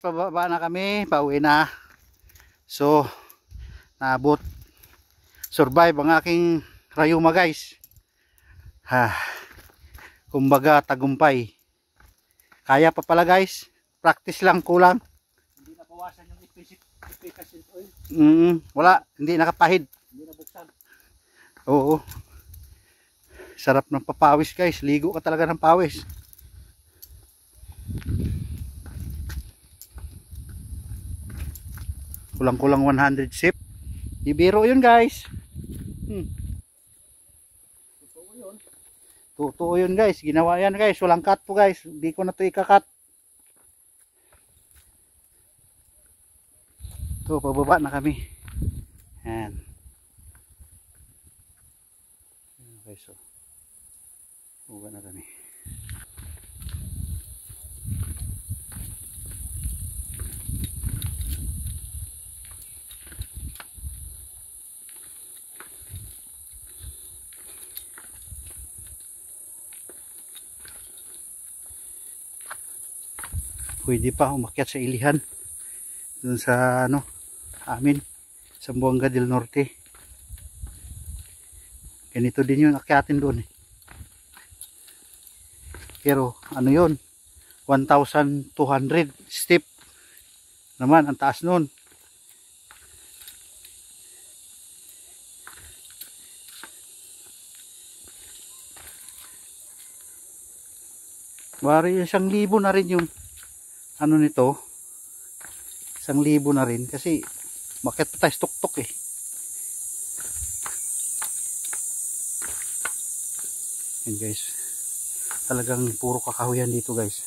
pababa na kami, pauwi na. So, naabot. Survive ang aking rayuma guys. Kumbaga tagumpay. Kaya pa pala guys. Practice lang, kulang. Hindi nabawasan yung efficacy oil. Wala, hindi nakapahid. Hindi nabuksan. Oo. Sarap ng papawis guys. Ligo ka talaga ng pawis. Kulang-kulang 100 sip. Ibiro yun guys. Totoo yun. Totoo yun guys. Ginawa yan guys. Walang cut to guys. Hindi ko na to ikakat. So, pababa na kami. Yan. Okay, so. Pababa na kami. Pwede pa umakyat sa ilihan. Dun sa ano, amin. Sa Buanga del Norte. Ganito din yun, akyatin doon eh. Pero ano yun, 1,200 step naman, ang taas nun. Bari 1,000 na rin yung ano nito, 1,000 na rin kasi bakit pa tayo tuktok eh. Yan guys, talagang puro kakahuyan dito guys.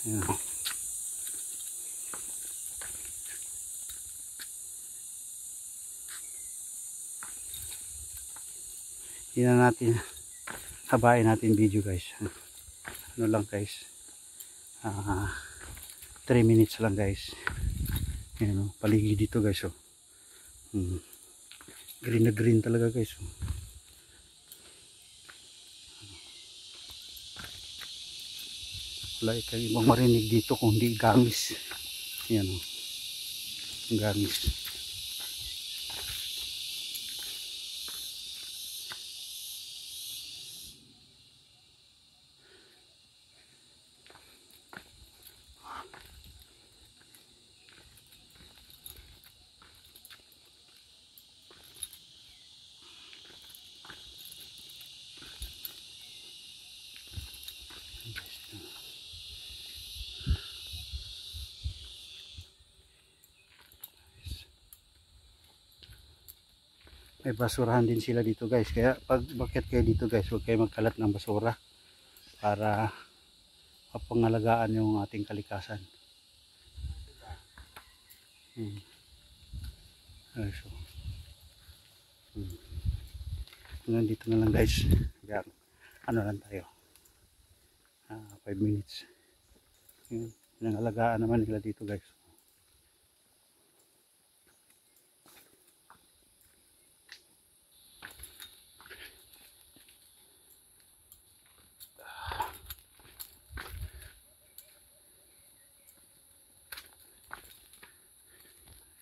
Ayan. Hindi na natin habain natin video guys. Ano lang guys, 3 minutes lang guys. Ayan, paligid dito guys. Green na green talaga guys. Wala kang ibang marinig dito kung hindi gangis. Ayan o, gangis. May basurahan din sila dito guys, kaya pag bakit kayo dito guys, huwag kayo magkalat ng basura para mapangalagaan yung ating kalikasan. So, hanggang dito na lang guys. Ano lang tayo, 5 minutes. Nangalagaan naman nila dito guys.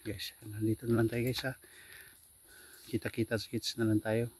Guys, nandito na lang tayo guys ha. Kita-kita skits na lang tayo.